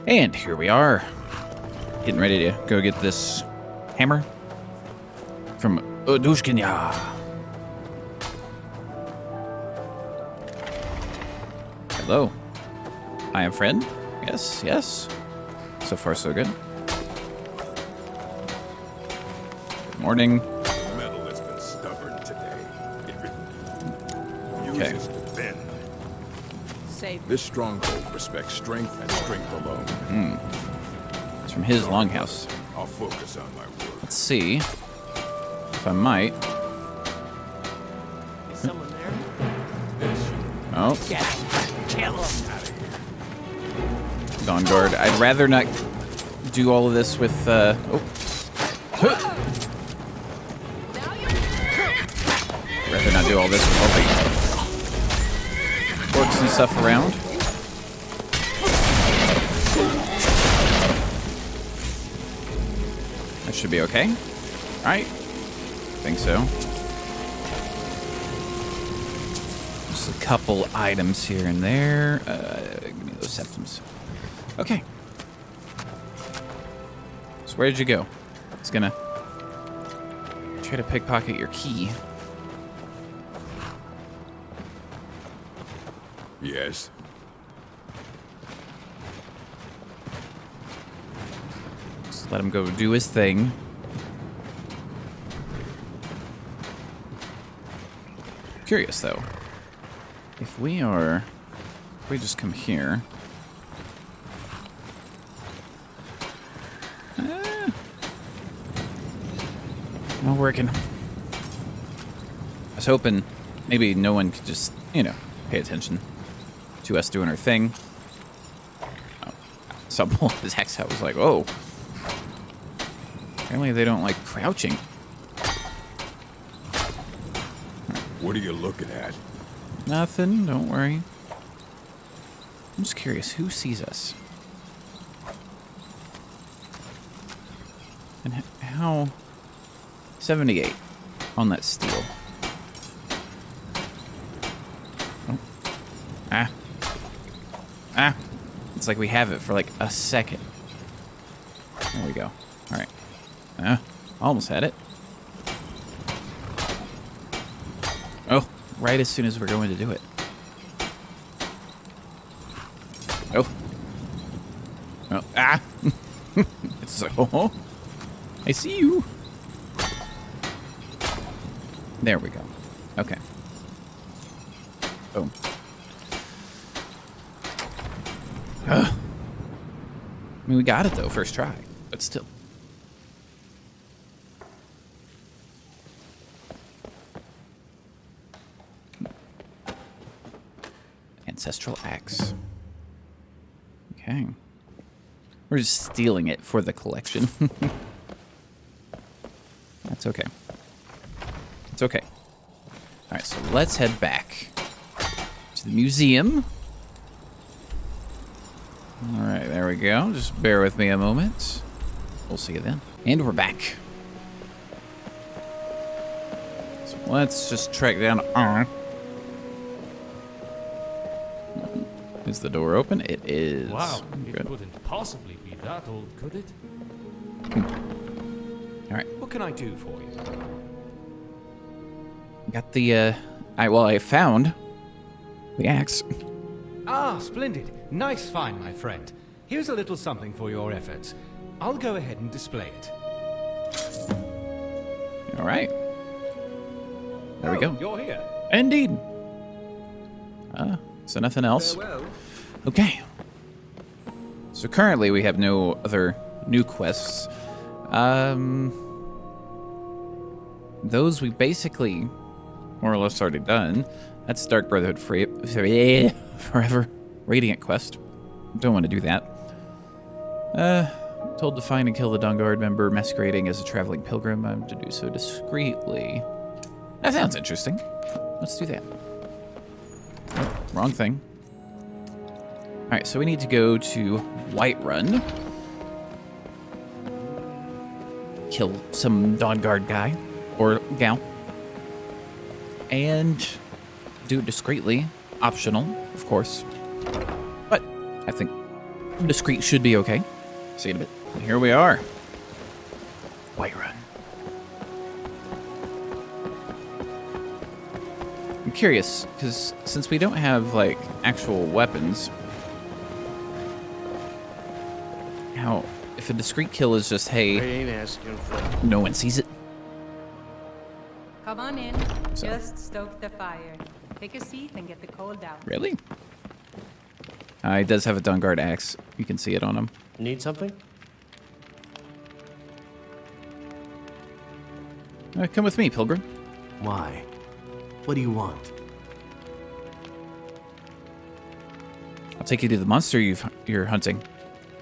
And here we are, getting ready to go get this hammer from Udushkinya. Hello. I am friend. Yes, yes. So far, so good. Good morning. Metal has been stubborn today. It Okay. refuses to bend. Save. This stronghold respects strength and strength alone. It's from his longhouse. I'll focus on my work. Let's see if I might. Is someone there? Oh, Get him. Kill him. Dawn Guard. I'd rather not do all of this with. Oh. Rather not do all this with all the orcs and stuff around. That should be okay. All right. Think so. Just a couple items here and there. Give me those septums. Okay. So where did you go? It's gonna try to pickpocket your key. Yes. Just let him go do his thing. Curious though. If we just come here. Not working. I was hoping maybe no one could just, pay attention to us doing our thing. Oh, some his hex out was like, oh. Apparently they don't like crouching. What are you looking at? Nothing, don't worry. I'm just curious, who sees us? And how... 78 on that steel. Oh. Ah. It's like we have it for like a second. There we go. All right. Almost had it. Oh, right as soon as we're going to do it. Oh. Ah. It's like, oh, I see you. There we go. Okay. Boom. I mean, we got it, though, first try. But still. Ancestral axe. Okay. We're just stealing it for the collection. That's okay. It's okay. All right, so let's head back to the museum. All right, there we go. Just bear with me a moment. We'll see you then. And we're back. So let's just track down Is the door open? It is. Wow, Good. it couldn't possibly be that old, could it? All right. What can I do for you? Got the, I found the axe. Ah, splendid. Nice find, my friend. Here's a little something for your efforts. I'll go ahead and display it. All right. There we go. You're here. Indeed. So nothing else. Farewell. Okay. So currently we have no other new quests. Those we basically more or less already done. That's Dark Brotherhood Forever Radiant quest. Don't want to do that. Told to find and kill the Dawn Guard member masquerading as a traveling pilgrim. I'm to do so discreetly. That sounds interesting. Let's do that. Oh, wrong thing. Alright, so we need to go to Whiterun. Kill some Dawn Guard guy. Or gal. And do it discreetly. Optional, of course. But I think Discreet should be okay. See you in a bit. Here we are. White Run. I'm curious, because since we don't have, like, actual weapons, how, if a discreet kill is just, hey, ain't asking for. no one sees it? Come on in. So. Just stoke the fire. Take a seat and get the cold out. Really? He does have a Dawnguard axe. You can see it on him. Need something? Come with me, Pilgrim. Why? What do you want? I'll take you to the monster you're hunting.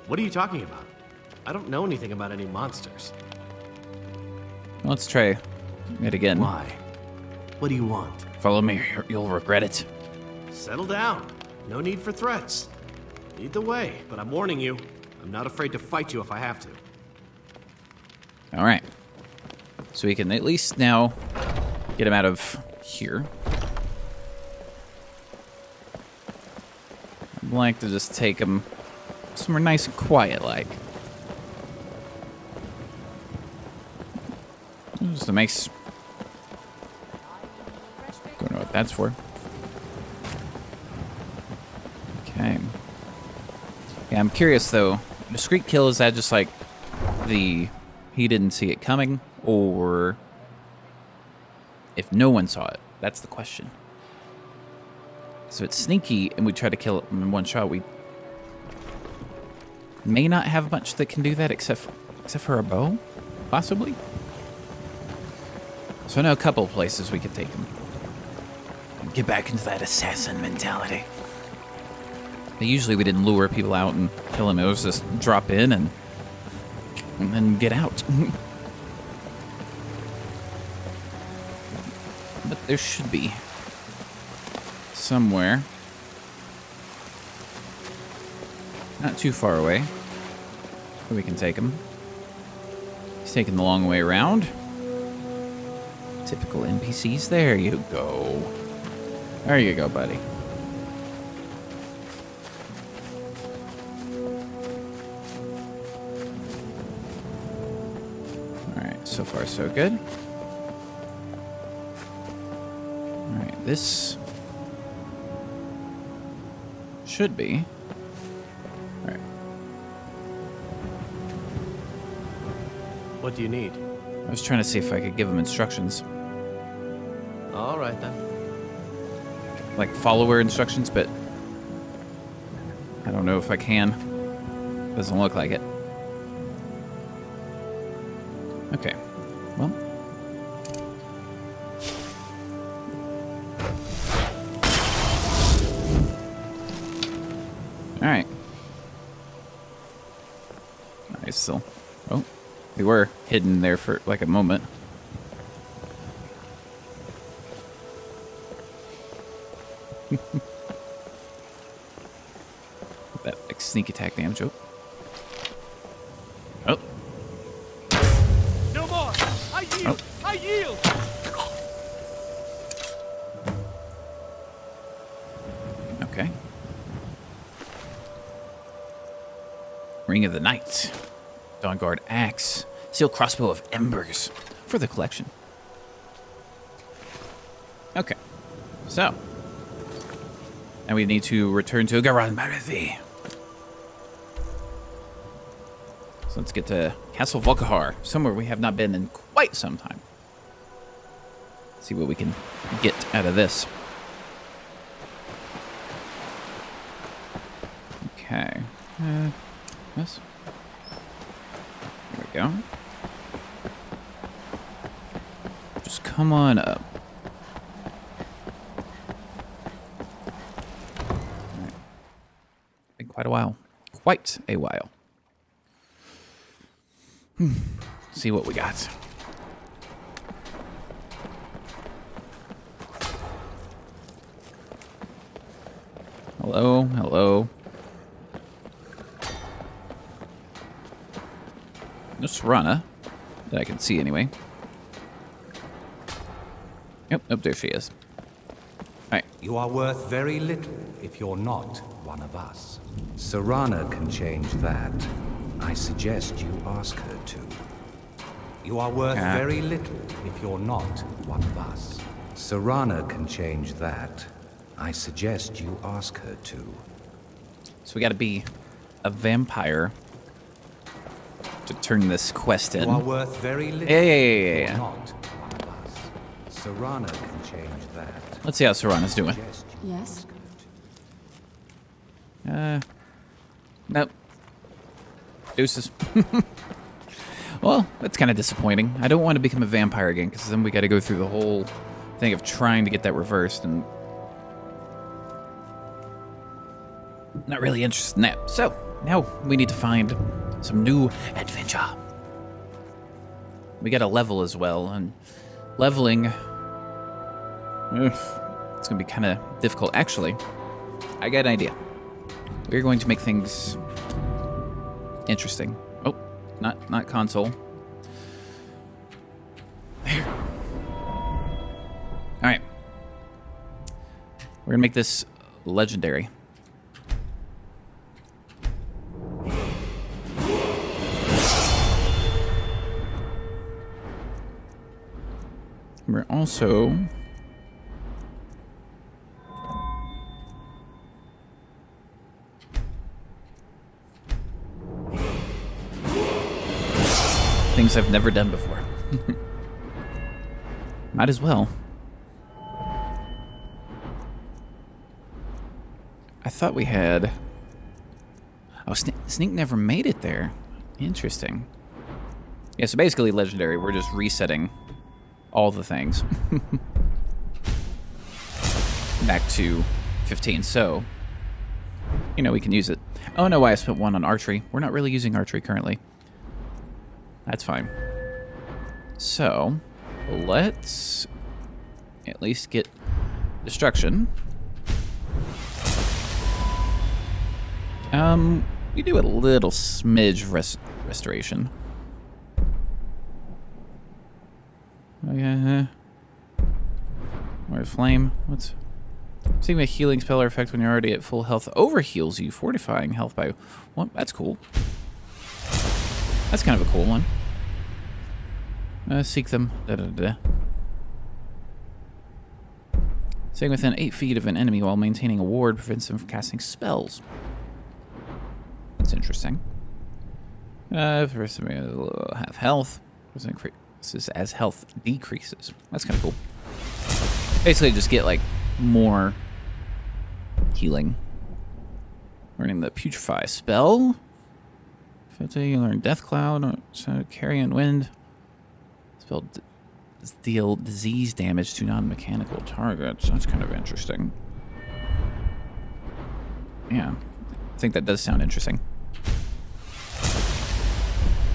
What are you talking about? I don't know anything about any monsters. Well, let's try it again. Why? What do you want? Follow me, or you'll regret it. Settle down. No need for threats. Lead the way, but I'm warning you. I'm not afraid to fight you if I have to. All right. So we can at least now get him out of here. I'd like to just take him somewhere nice and quiet, like. Just a nice. Don't know what that's for. Okay. Yeah, I'm curious though. Discreet kill, is that just like the he didn't see it coming, or if no one saw it? That's the question. So it's sneaky and we try to kill it in one shot. We may not have much that can do that except for a bow, possibly. So I know a couple places we could take him. Get back into that assassin mentality. But usually we didn't lure people out and kill them. It was just drop in and then get out. But there should be somewhere. Not too far away. Where we can take him. He's taking the long way around. Typical NPCs. There you go. There you go, buddy. Alright, so far so good. Alright, this should be. Alright. What do you need? I was trying to see if I could give him instructions. All right then. Like follower instructions, but I don't know if I can. Doesn't look like it. Okay. Well. Alright. Nice still. Oh. We were hidden there for like a moment. That like sneak attack damage. Oh. Oh. No more! I yield! Oh. I yield! Okay. Ring of the Night. Dawnguard Axe. Steel Crossbow of Embers. For the collection. Okay. So. And we need to return to Garan Marathi. So let's get to Castle Volkihar. Somewhere we have not been in quite some time. See what we can get out of this. Okay. Yes. There we go. Just come on up. Alright. Been quite a while. Quite a while. See what we got. Hello, hello. Just Rana, that I can see anyway. Yep, there she is. Alright. You are worth very little if you're not one of us. Serana can change that. I suggest you ask her to. You are worth very little if you're not one of us. Serana can change that. I suggest you ask her to. So we gotta be a vampire to turn this quest in. You are worth very little Yeah. if you're not one of us. Serana can change that. Let's see how Serana's doing. Suggest you Yes? Nope. Deuces. Well, that's kind of disappointing. I don't want to become a vampire again, because then we got to go through the whole thing of trying to get that reversed, and not really interested in that. So, now we need to find some new adventure. We got to level as well, and leveling, it's going to be kind of difficult. Actually, I got an idea. We're going to make things interesting. Oh, not console. There. All right. We're gonna make this legendary. We're also things I've never done before. Might as well. I thought we had... Oh, Sneak never made it there. Interesting. Yeah, so basically legendary. We're just resetting all the things. Back to 15. So, you know, we can use it. Oh, no, I spent 1 on archery. We're not really using archery currently. That's fine. So, let's at least get destruction. We do a little smidge restoration. Oh, yeah. Where's flame? What's... Seeing a healing spell or effect when you're already at full health overheals you, fortifying health by 1. That's cool. That's kind of a cool one. Seek them. Staying within 8 feet of an enemy while maintaining a ward prevents them from casting spells. That's interesting. If the rest of me have health, this is as health decreases. That's kind of cool. Basically, just get like more healing. Learning the Putrefy spell. You learn Death Cloud, Carrion Wind. Spell deal disease damage to non-mechanical targets. That's kind of interesting. Yeah, I think that does sound interesting.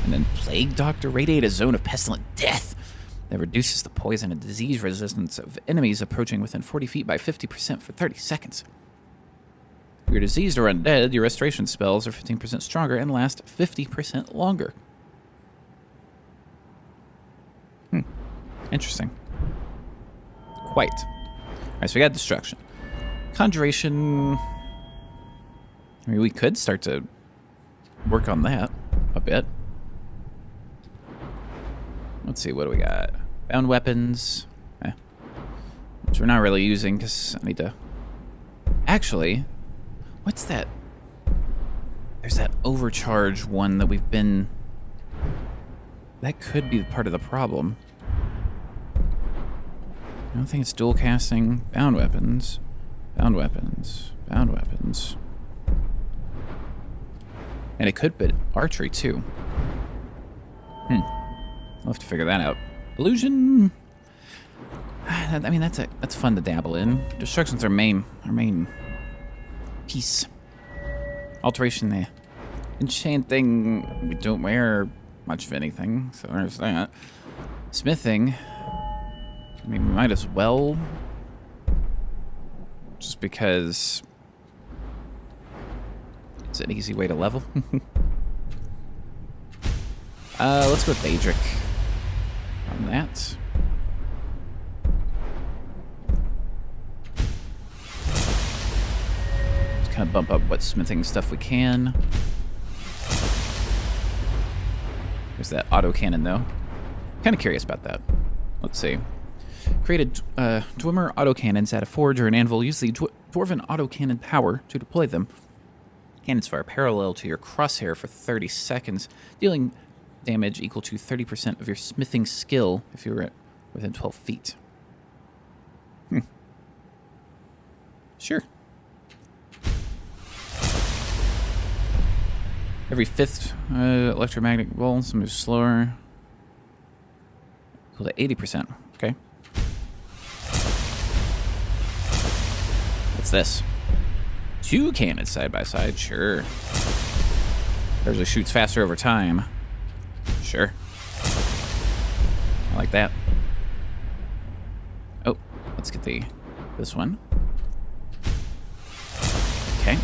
And then Plague Doctor, radiate a zone of pestilent death that reduces the poison and disease resistance of enemies approaching within 40 feet by 50% for 30 seconds. If you're diseased or undead, your restoration spells are 15% stronger and last 50% longer. Interesting. Quite. Alright, so we got destruction. Conjuration. I mean, we could start to work on that a bit. Let's see, what do we got? Bound weapons. Which we're not really using because I need to... Actually, what's that? There's that overcharge one that we've been... That could be part of the problem. I don't think it's dual casting. Bound weapons. Bound weapons. Bound weapons. And it could be archery too. We'll have to figure that out. Illusion. I mean, that's fun to dabble in. Destruction's our main piece. Alteration there. Enchanting, we don't wear much of anything, so there's that. Smithing. I mean, we might as well. Just because it's an easy way to level. Let's go with Daedric on that. kind of bump up what smithing stuff we can. There's that autocannon, though. Kind of curious about that. Let's see. Created Dwemer autocannons at a forge or an anvil. Use the Dwarven autocannon power to deploy them. Cannons fire parallel to your crosshair for 30 seconds, dealing damage equal to 30% of your smithing skill if you were within 12 feet. Sure. Every 5th electromagnetic pulse moves slower. Equal to 80%. Okay. What's this? 2 cannons side by side. Sure. Usually shoots faster over time. Sure. I like that. Oh, let's get this one. Okay.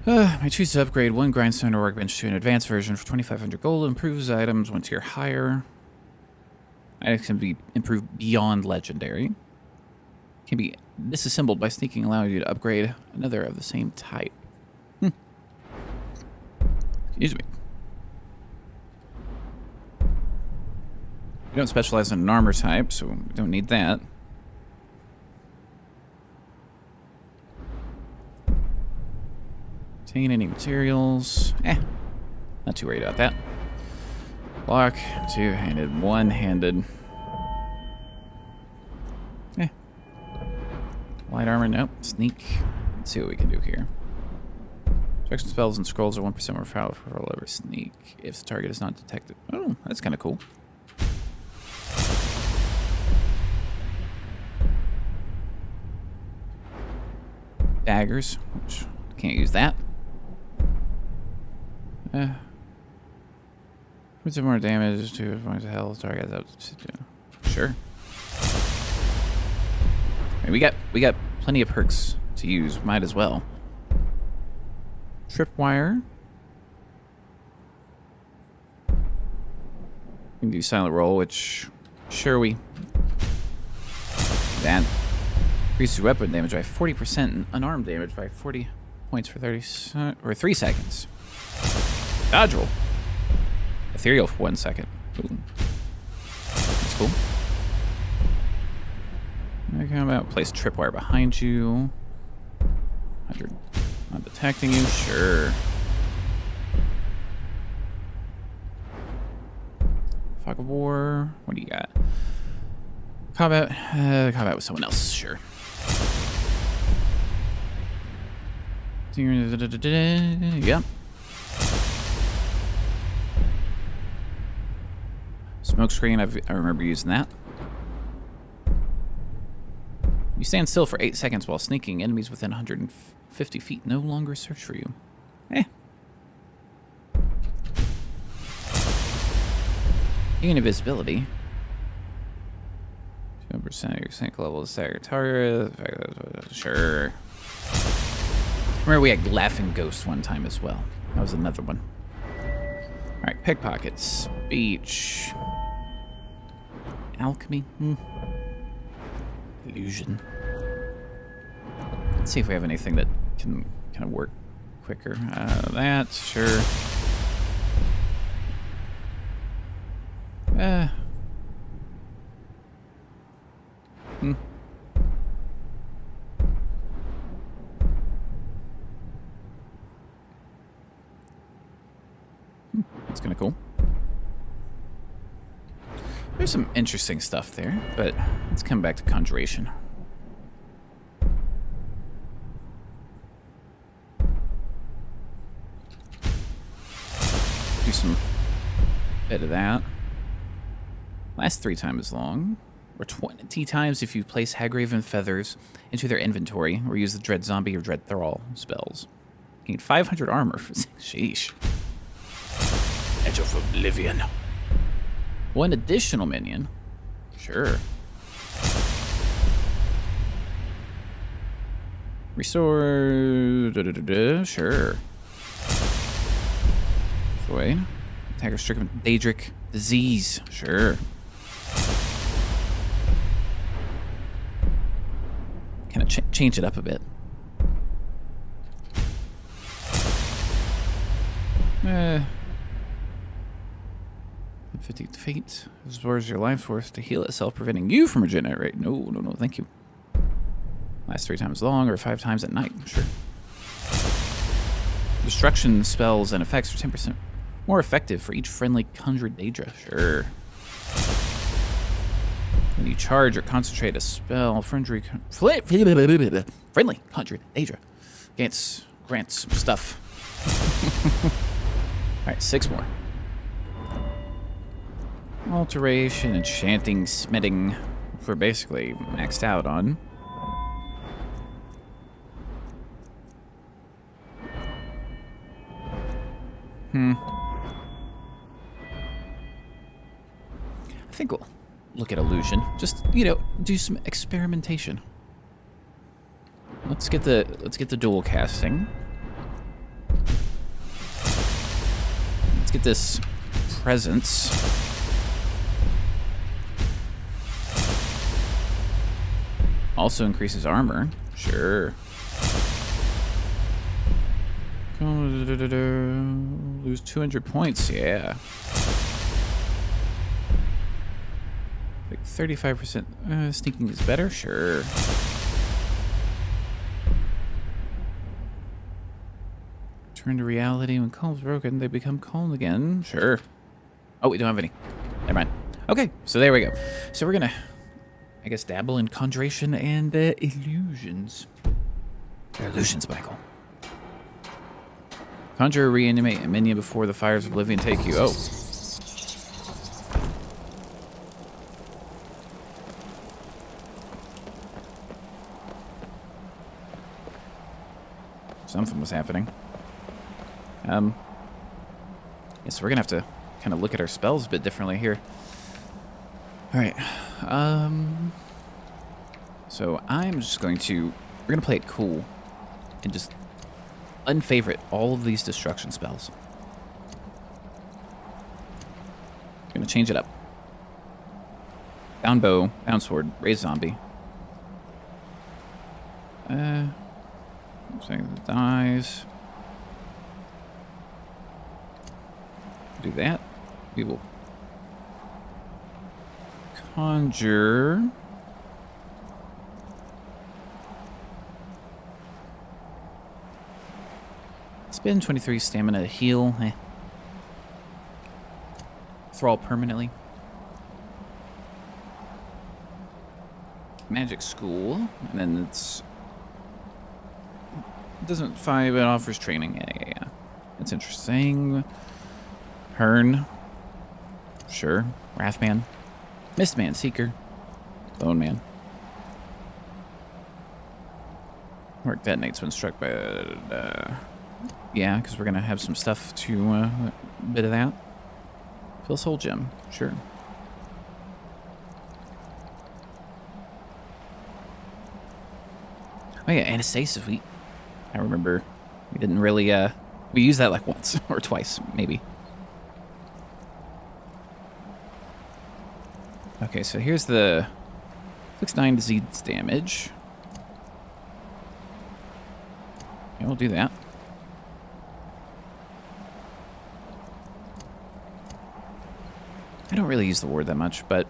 I choose to upgrade 1 grindstone or workbench to an advanced version for 2,500 gold. Improves items 1 tier higher. Items can be improved beyond legendary. Can be disassembled by sneaking, allowing you to upgrade another of the same type. Excuse me. We don't specialize in an armor type, so we don't need that. Obtain any materials. Not too worried about that. Block, 2-handed, 1-handed. Light armor, nope. Sneak. Let's see what we can do here. Protection spells and scrolls are 1% more powerful over sneak if the target is not detected. Oh, that's kind of cool. Daggers, which can't use that. Puts more damage to points of health. Target up to sure. I mean, we got plenty of perks to use. Might as well. Tripwire. We can do silent roll, which sure we. That increases weapon damage by 40% and unarmed damage by 40 points for 3 seconds. Dodge roll. Ethereal for 1 second. Ooh. That's cool. How about place tripwire behind you? 100. Not detecting you? Sure. Fog of War. What do you got? Combat. Combat with someone else. Sure. Yep. Smoke screen. I remember using that. You stand still for 8 seconds while sneaking. Enemies within 150 feet no longer search for you. Invisibility. 2% of your sync level to stagger target. Sure. Remember we had Laughing Ghost one time as well. That was another one. Alright, pickpocket. Speech. Alchemy. Illusion. Let's see if we have anything that can kind of work quicker. That, sure. That's kind of cool. There's some interesting stuff there, but let's come back to Conjuration. Do some bit of that. Lasts 3 times as long, or 20 times if you place Hagraven feathers into their inventory, or use the Dread Zombie or Dread Thrall spells. Gain 500 armor. Sheesh. Edge of Oblivion. 1 additional minion. Sure. Restore. Sure. Void. Attacker stricken with Daedric disease. Sure. Kind of change it up a bit. 50 fate absorbs your life force to heal itself, preventing you from regenerate. No, no, no, thank you. Lasts 3 times long or 5 times at night. Sure. Destruction spells and effects are 10% more effective for each friendly conjured Daedra. Sure. When you charge or concentrate a spell, friendly conjured Daedra grants some stuff. Alright, 6 more. Alteration, enchanting, smitting. We're basically maxed out on. I think we'll look at illusion. Just, you know, do some experimentation. Let's get the dual casting. Let's get this presence. Also increases armor. Sure. Lose 200 points. Yeah. Like 35%. Sneaking is better. Sure. Turn to reality. When calm's broken, they become calm again. Sure. Oh, we don't have any. Never mind. Okay, so there we go. So we're gonna, I guess, dabble in conjuration and illusions. Illusions, Michael. Conjure, reanimate a minion before the fires of oblivion take you. Oh. Something was happening. Yeah, so we're gonna have to kind of look at our spells a bit differently here. All right. So I'm just going to, we're gonna play it cool and just unfavorite all of these destruction spells. Gonna change it up. Bound bow, bound sword, raise zombie. Saying the dies. Do that. We will conjure. Spend 23 stamina to heal. Thrall permanently. Magic school, and then it doesn't fight, but offers training. Yeah. That's interesting. Hearn. Sure. Wrathman. Mistman, Seeker. Bone Man. Work detonates when struck by yeah, because we're going to have some stuff to a bit of that. Fill Soul Gem. Sure. Oh yeah, Anastasis. I remember we didn't really, we used that like once or twice, maybe. Okay, so here's the 6-9 disease damage. Yeah, we'll do that. I don't really use the ward that much, but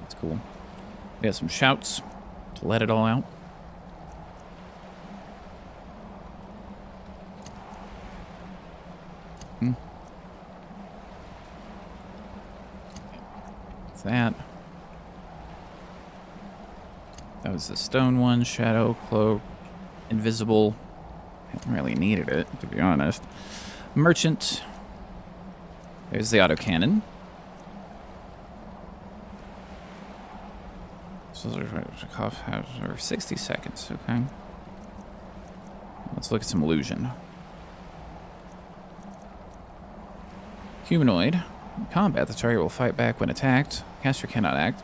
it's cool. We got some shouts to let it all out. That. That was the stone one. Shadow, cloak, invisible. I haven't really needed it, to be honest. Merchant. There's the autocannon. So there's cough for 60 seconds, okay. Let's look at some illusion. Humanoid. In combat, the target will fight back when attacked. Caster cannot act.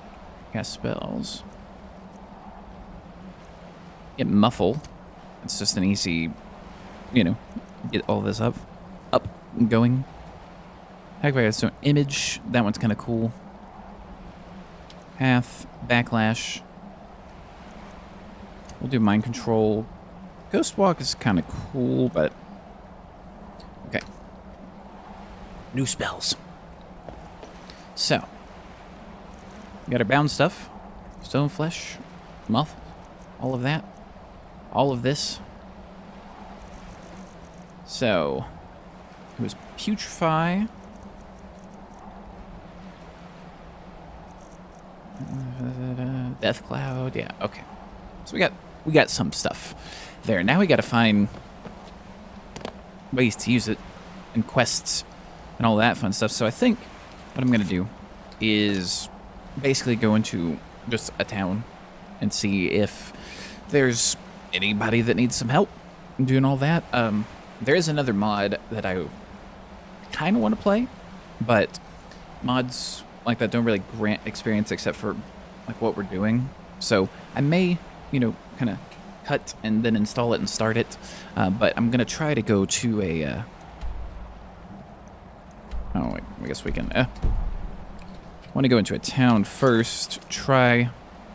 Cast spells. Get muffle. It's just an easy, you know, get all this up and going. Attack by so image. That one's kind of cool. Path, backlash. We'll do mind control. Ghost walk is kind of cool, but okay. New spells. So, we got our bound stuff, stone flesh, muff, all of that, all of this. So, it was putrefy. Death cloud, yeah, okay. So we got some stuff there. Now we got to find ways to use it and quests and all that fun stuff. So I think what I'm gonna do is basically go into just a town and see if there's anybody that needs some help doing all that. There is another mod that I kind of want to play, but mods like that don't really grant experience except for like what we're doing. So I may, you know, kind of cut and then install it and start it. But I'm gonna try to go to a. Oh, wait, I guess we can. Want to go into a town first. Try,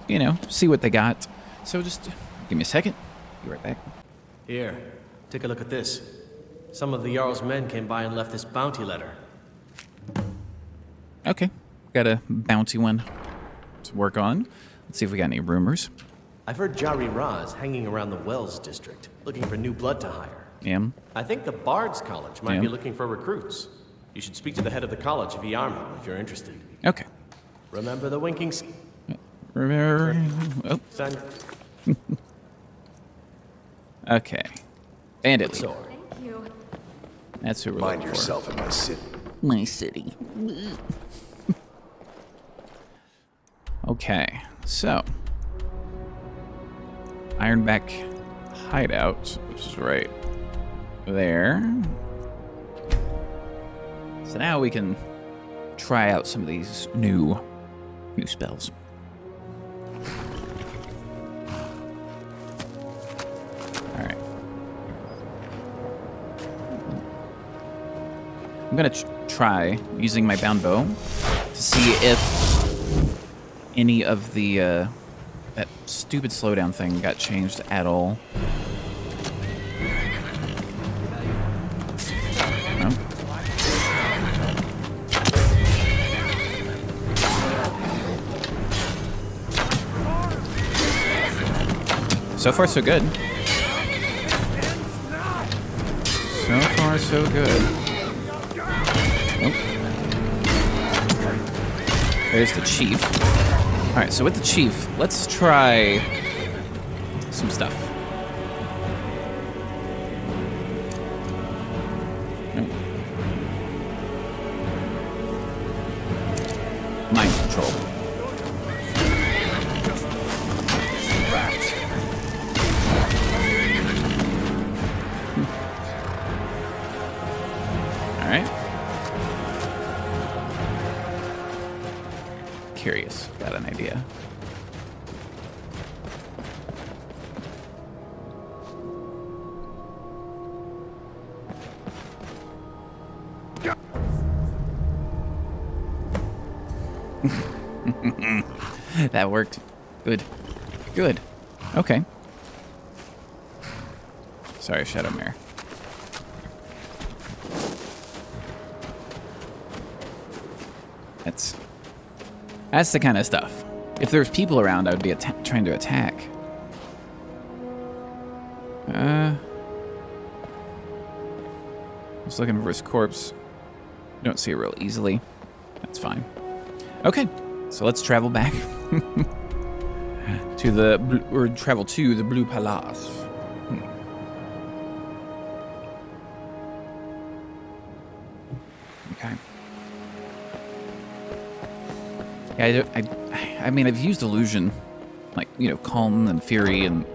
you know, see what they got. So just give me a second. Be right back. Here, take a look at this. Some of the Jarl's men came by and left this bounty letter. Okay, got a bounty one to work on. Let's see if we got any rumors. I've heard Jari Ra's hanging around the Wells district, looking for new blood to hire. Yeah. I think the Bard's College might Yeah. be looking for recruits. You should speak to the head of the college, Viarmo, if you're interested. Okay. Remember the winking Remember. Oh, son? okay. Bandit leader. Sword. Thank you. That's who we're Mind looking yourself in my city. for. My city. Okay, so Ironback hideout, which is right there. So now we can try out some of these new spells. All right. I'm gonna try using my bound bow to see if any of the that stupid slowdown thing got changed at all. No? So far, so good. So far, so good. Oh. There's the chief. All right, so with the chief, let's try some stuff. Mind control. All right. Curious. Got an idea. That worked. Good. Good. Okay. Sorry, Shadowmare. That's the kind of stuff. If there's people around, I would be trying to attack. Just looking for his corpse. Don't see it real easily. That's fine. Okay, so let's travel back to the Blue Palace. Okay. Yeah, I mean, I've used illusion, like, you know, calm and fury and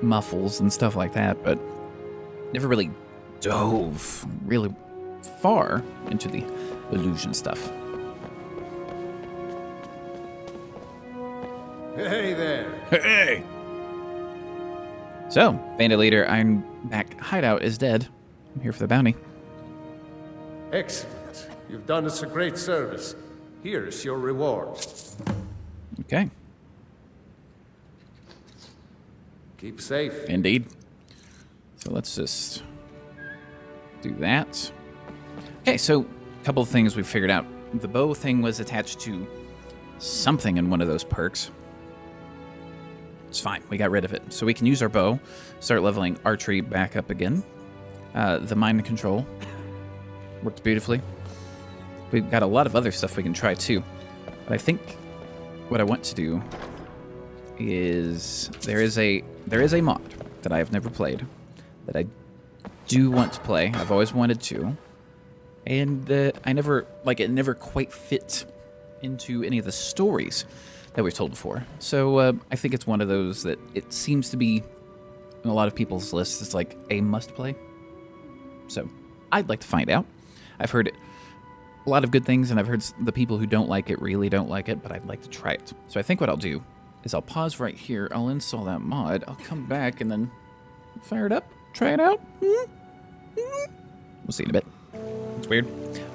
muffles and stuff like that, but never really dove really far into the illusion stuff. Hey there. Hey! So, Bandit Leader Ironback Hideout is dead. I'm here for the bounty. Excellent. You've done us a great service. Here's your reward. Okay. Keep safe. Indeed. So let's just do that. Okay, so a couple of things we figured out. The bow thing was attached to something in one of those perks. It's fine. We got rid of it. So we can use our bow, start leveling archery back up again. The mind control worked beautifully. We've got a lot of other stuff we can try too. But I think what I want to do is there is a mod that I have never played that I do want to play. I've always wanted to. And it never quite fit into any of the stories that we've told before. So I think it's one of those that it seems to be in a lot of people's lists. It's like a must-play. So I'd like to find out. I've heard a lot of good things, and I've heard the people who don't like it really don't like it, but I'd like to try it. So I think what I'll do is I'll pause right here. I'll install that mod. I'll come back and then fire it up. Try it out. We'll see in a bit. It's weird.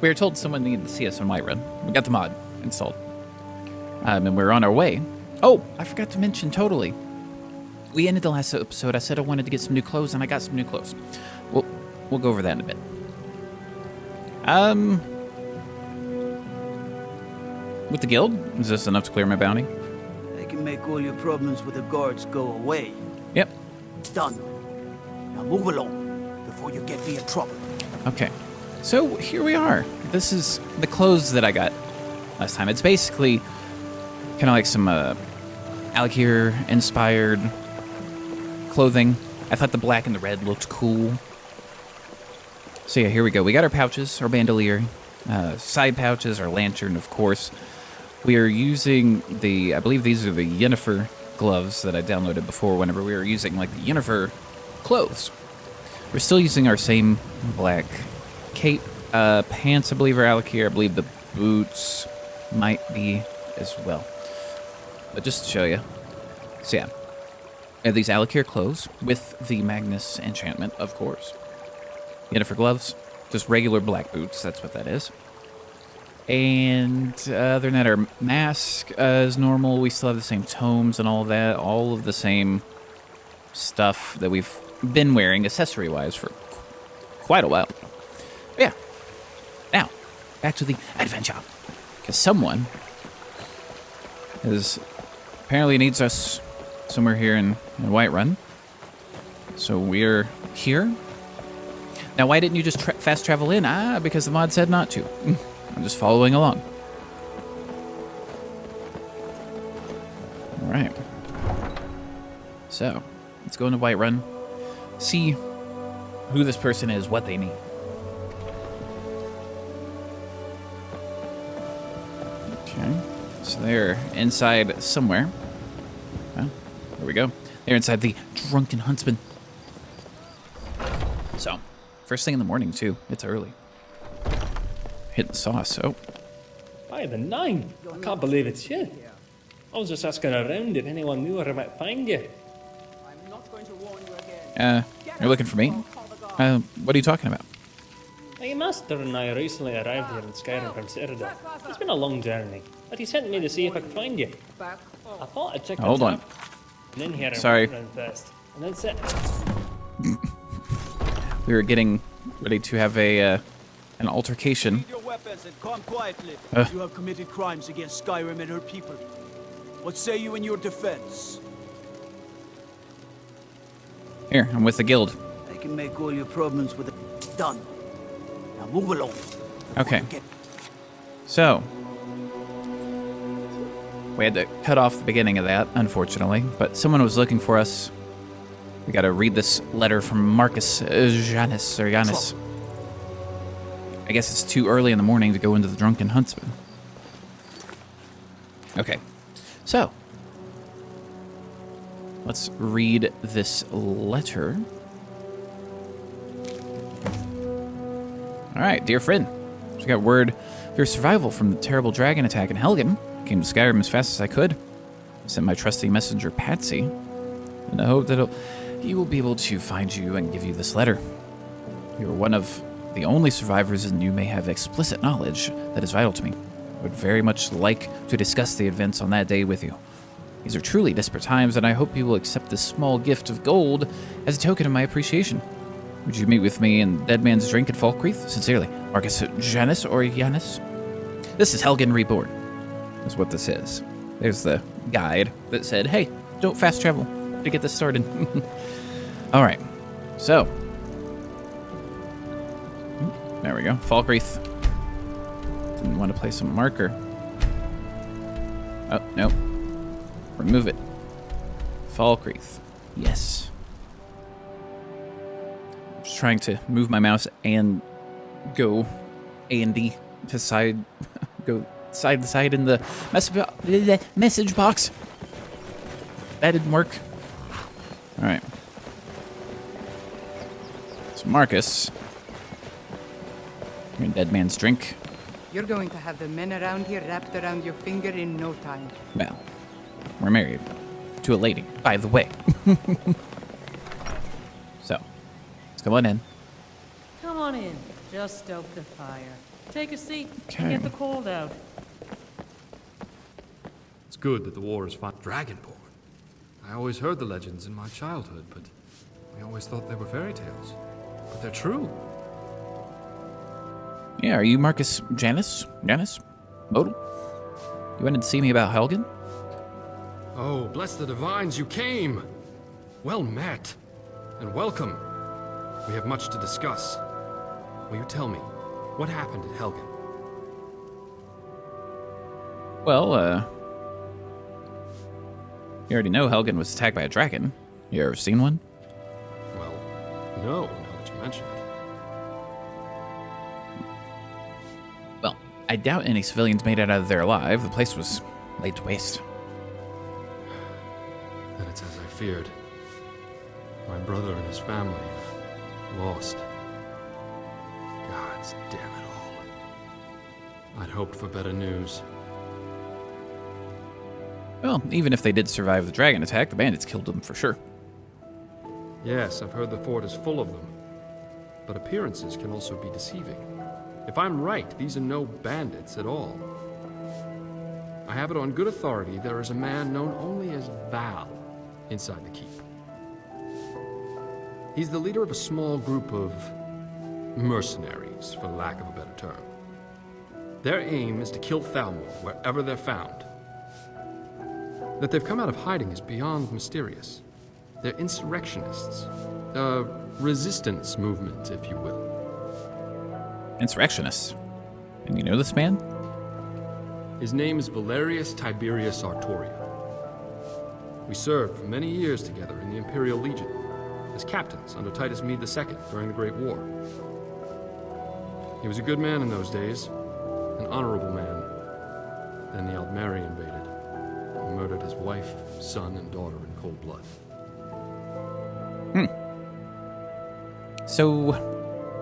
We were told someone needed to see us on Whiterun. We got the mod installed. And we're on our way. Oh, I forgot to mention totally. We ended the last episode. I said I wanted to get some new clothes, and I got some new clothes. We'll go over that in a bit. With the guild, is this enough to clear my bounty? I can make all your problems with the guards go away. Yep. Done. Now move along before you get me in trouble. Okay. So here we are. This is the clothes that I got last time. It's basically kind of like some Alakir-inspired clothing. I thought the black and the red looked cool. So yeah, here we go. We got our pouches, our bandolier, side pouches, our lantern, of course. We are using I believe these are the Yennefer gloves that I downloaded before whenever we were using like the Yennefer clothes. We're still using our same black cape, pants, I believe, are Alakir. I believe the boots might be as well. But just to show you. So yeah, we have these Alakir clothes with the Magnus enchantment, of course. Yennefer gloves, just regular black boots, that's what that is. And other than that, our mask is normal. We still have the same tomes and all of that, all of the same stuff that we've been wearing accessory-wise for quite a while. But yeah, now, back to the adventure. Because someone apparently needs us somewhere here in Whiterun. So we're here. Now, why didn't you just fast travel in? Because the mod said not to. I'm just following along. All right. So, let's go into Whiterun. See who this person is, what they need. Okay. So they're inside somewhere. Well, there we go. They're inside the Drunken Huntsman. So, first thing in the morning, too. It's early. Hitting the sauce, oh. By the 9! I can't believe it's you. I was just asking around if anyone knew where I might find you. I'm not going to warn you again. You're looking for me? What are you talking about? My master and I recently arrived here in Skyrim from Citadel. It's been a long journey, but he sent me to see if I could find you. I thought I'd check the Hold on. trap. And then here Sorry. I went first. And that's it. We were getting ready to have an altercation. Leave your weapons and come quietly. You have committed crimes against Skyrim and her people. What say you in your defense? Here, I'm with the guild. I can make all your problems with it. Done. Now move along. Okay. So, we had to cut off the beginning of that, unfortunately, but someone was looking for us. We gotta read this letter from Marcus Janus. I guess it's too early in the morning to go into the Drunken Huntsman. Okay, so let's read this letter. All right, dear friend, we got word of your survival from the terrible dragon attack in Helgen. Came to Skyrim as fast as I could. Sent my trusty messenger Patsy, and I hope that he will be able to find you and give you this letter. You are one of the only survivors, and you may have explicit knowledge that is vital to me. I would very much like to discuss the events on that day with you. These are truly desperate times, and I hope you will accept this small gift of gold as a token of my appreciation. Would you meet with me in Dead Man's Drink at Falkreath? Sincerely, Marcus Janus or Janus? This is Helgen Reborn, is what this is. There's the guide that said, hey, don't fast travel to get this started. All right, so. There we go, Falkreath. Didn't want to place a marker. Oh, no. Remove it. Falkreath. Yes. I'm just trying to move my mouse and go A and D to side, go side to side in the message box. That didn't work. All right. So Marcus, you're in Dead Man's Drink. You're going to have the men around here wrapped around your finger in no time. Well, we're married to a lady, by the way. So, let's come on in. Come on in. Just stoke the fire. Take a seat Okay. and get the cold out. It's good that the war is fought. Dragonborn. I always heard the legends in my childhood, but I always thought they were fairy tales. But they're true. Yeah, are you Marcus Janus? Janus? Modal? You wanted to see me about Helgen? Oh, bless the divines, you came! Well met, and welcome. We have much to discuss. Will you tell me, what happened at Helgen? Well, you already know Helgen was attacked by a dragon. You ever seen one? Well, no, now that you mention it. Well, I doubt any civilians made it out of there alive. The place was laid to waste. Then it's as I feared. My brother and his family lost. Gods damn it all. I'd hoped for better news. Well, even if they did survive the dragon attack, the bandits killed them for sure. Yes, I've heard the fort is full of them. But appearances can also be deceiving. If I'm right, these are no bandits at all. I have it on good authority there is a man known only as Val inside the keep. He's the leader of a small group of mercenaries, for lack of a better term. Their aim is to kill Thalmor wherever they're found. That they've come out of hiding is beyond mysterious. They're insurrectionists. A resistance movement, if you will. Insurrectionists. And you know this man? His name is Valerius Tiberius Artoria. We served for many years together in the Imperial Legion, as captains under Titus Mede II during the Great War. He was a good man in those days, an honorable man. Then the Aldmeri invaded, and murdered his wife, son, and daughter in cold blood. So,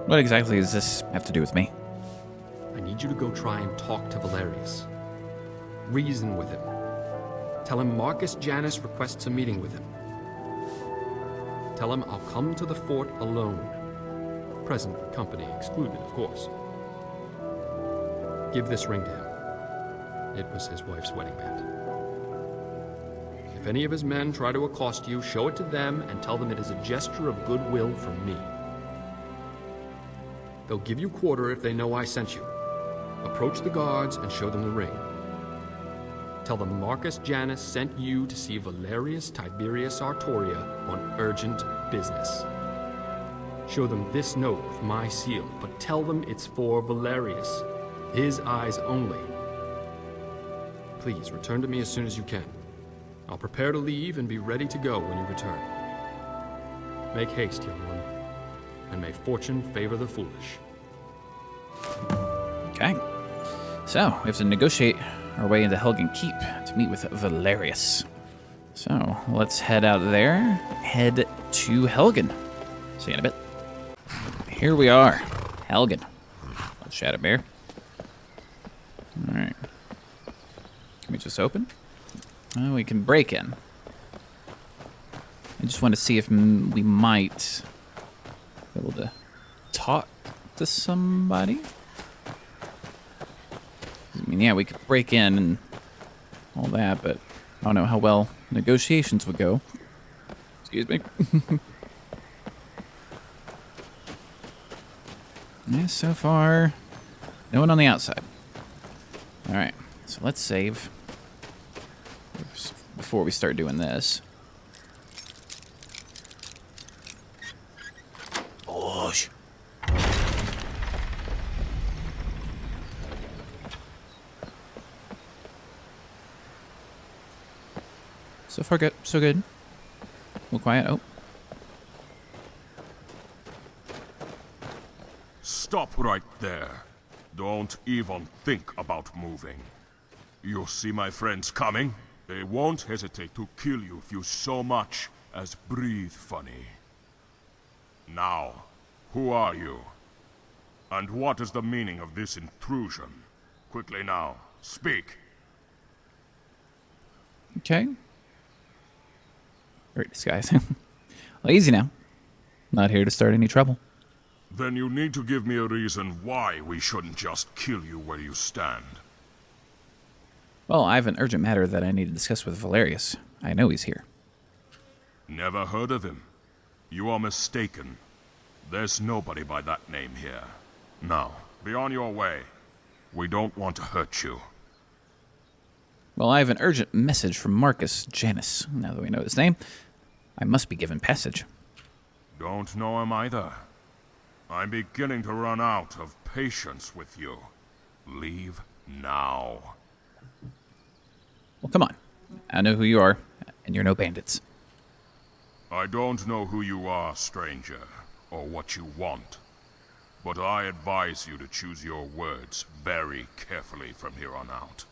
what exactly does this have to do with me? I need you to go try and talk to Valerius. Reason with him. Tell him Marcus Janus requests a meeting with him. Tell him I'll come to the fort alone. Present company excluded, of course. Give this ring to him. It was his wife's wedding band. If any of his men try to accost you, show it to them and tell them it is a gesture of goodwill from me. They'll give you quarter if they know I sent you. Approach the guards and show them the ring. Tell them Marcus Janus sent you to see Valerius Tiberius Artoria on urgent business. Show them this note with my seal, but tell them it's for Valerius. His eyes only. Please, return to me as soon as you can. I'll prepare to leave and be ready to go when you return. Make haste, young one, and may fortune favor the foolish. Okay. So, we have to negotiate our way into Helgen Keep to meet with Valerius. So, let's head out there. Head to Helgen. See you in a bit. Here we are. Helgen. Let's Shadow Bear. Alright. Can we just open? Oh, we can break in. I just want to see if we might be able to talk to somebody. I mean, yeah, we could break in and all that, but I don't know how well negotiations would go. Excuse me. Yeah, so far, no one on the outside. All right, so let's save before we start doing this. Gosh. So far, good. So good. A little quiet. Oh. Stop right there. Don't even think about moving. You see my friends coming? They won't hesitate to kill you if you so much as breathe funny. Now, who are you? And what is the meaning of this intrusion? Quickly now, speak. Okay. Great disguise. Well, easy now. Not here to start any trouble. Then you need to give me a reason why we shouldn't just kill you where you stand. Well, I have an urgent matter that I need to discuss with Valerius. I know he's here. Never heard of him. You are mistaken. There's nobody by that name here. Now, be on your way. We don't want to hurt you. Well, I have an urgent message from Marcus Janus. Now that we know his name, I must be given passage. Don't know him either. I'm beginning to run out of patience with you. Leave now. Well, come on. I know who you are, and you're no bandits. I don't know who you are, stranger, or what you want. But I advise you to choose your words very carefully from here on out.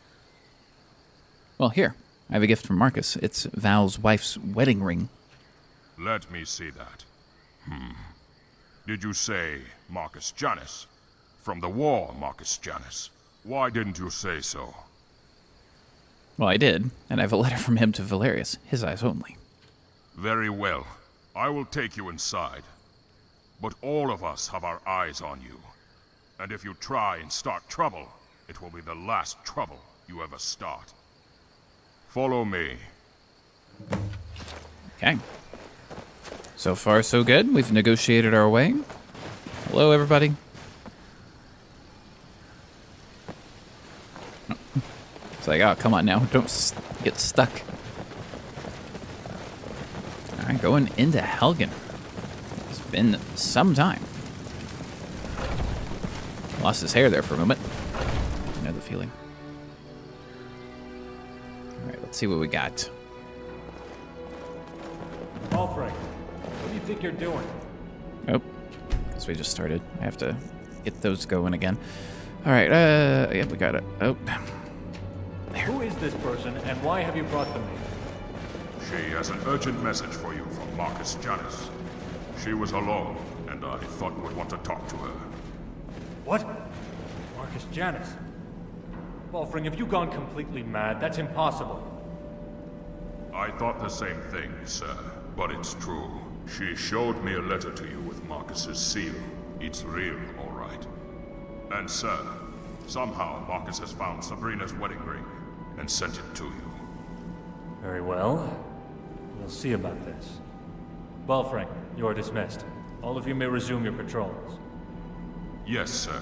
Well, here. I have a gift from Marcus. It's Val's wife's wedding ring. Let me see that. Did you say Marcus Janus? From the war, Marcus Janus. Why didn't you say so? Well, I did, and I have a letter from him to Valerius. His eyes only. Very well. I will take you inside. But all of us have our eyes on you. And if you try and start trouble, it will be the last trouble you ever start. Follow me. Okay. So far, so good. We've negotiated our way. Hello, everybody. It's like, oh, come on now. Don't get stuck. All right, going into Helgen. It's been some time. Lost his hair there for a moment. I know the feeling. All right, let's see what we got. Frank, what do you think you're doing? Oh, guess we just started. I have to get those going again. All right, yeah, we got it. Oh, there. Who is this person, and why have you brought them here? She has an urgent message for you from Marcus Janus. She was alone, and I thought you would want to talk to her. What? Marcus Janus? Wolfring, have you gone completely mad? That's impossible. I thought the same thing, sir, but it's true. She showed me a letter to you with Marcus's seal. It's real, all right. And sir, somehow Marcus has found Sabrina's wedding ring and sent it to you. Very well. We'll see about this. Wolfring, you are dismissed. All of you may resume your patrols. Yes, sir.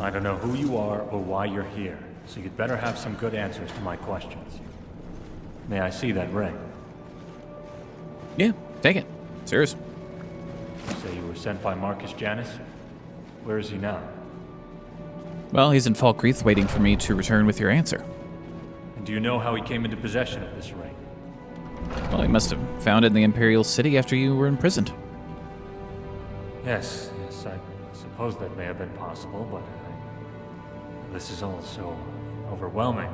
I don't know who you are or why you're here, so you'd better have some good answers to my questions. May I see that ring? Yeah, take it. Serious. You say you were sent by Marcus Janus? Where is he now? Well, he's in Falkreath waiting for me to return with your answer. And do you know how he came into possession of this ring? Well, he must have found it in the Imperial City after you were imprisoned. Yes, I suppose that may have been possible, but this is all so overwhelming.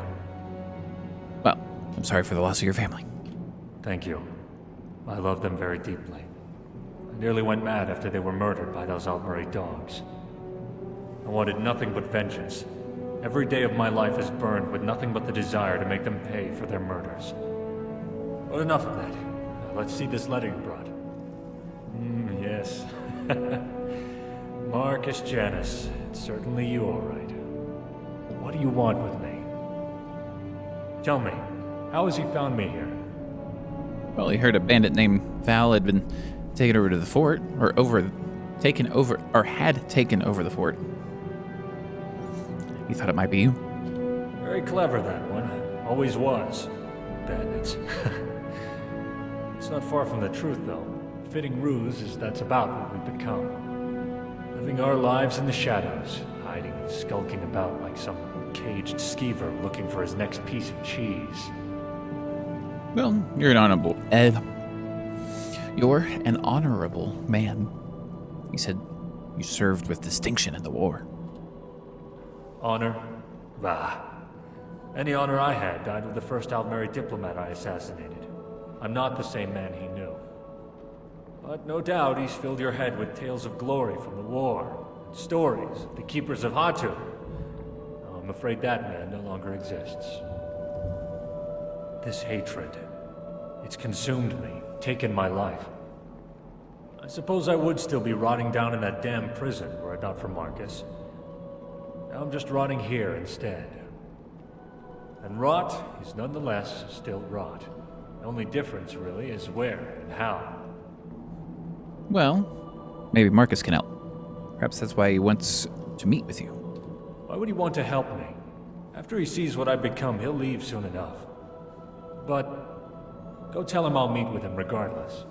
Well, I'm sorry for the loss of your family. Thank you. I love them very deeply. I nearly went mad after they were murdered by those Altmeri dogs. I wanted nothing but vengeance. Every day of my life is burned with nothing but the desire to make them pay for their murders. But enough of that. Let's see this letter you brought. Yes. Marcus Janus. It's certainly you, all right. What do you want with me? Tell me, How has he found me here? Well, he heard a bandit named Val had been taken over to the fort, or had taken over the fort. He thought it might be you. Very clever, that one. Always was. Bandits. It's not far from the truth, though. Fitting ruse is that's about what we've become. Living our lives in the shadows, hiding and skulking about like some caged skeever looking for his next piece of cheese. Well, you're an honorable man. He said you served with distinction in the war. Honor? Bah. Any honor I had died with the first Altmeri diplomat I assassinated. I'm not the same man he knew. But no doubt he's filled your head with tales of glory from the war, and stories of the keepers of Hatu. Though I'm afraid that man no longer exists. This hatred, it's consumed me, taken my life. I suppose I would still be rotting down in that damn prison were it not for Marcus. Now I'm just rotting here instead. And rot is nonetheless still rot. The only difference, really, is where and how. Well, maybe Marcus can help. Perhaps that's why he wants to meet with you. Why would he want to help me? After he sees what I've become, he'll leave soon enough. But go tell him I'll meet with him regardless.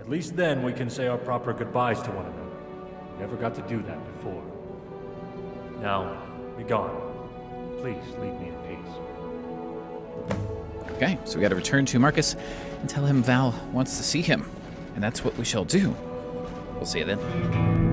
At least then we can say our proper goodbyes to one another. We never got to do that before. Now, be gone. Please leave me in peace. Okay, so we gotta return to Marcus and tell him Val wants to see him. And that's what we shall do. We'll see you then.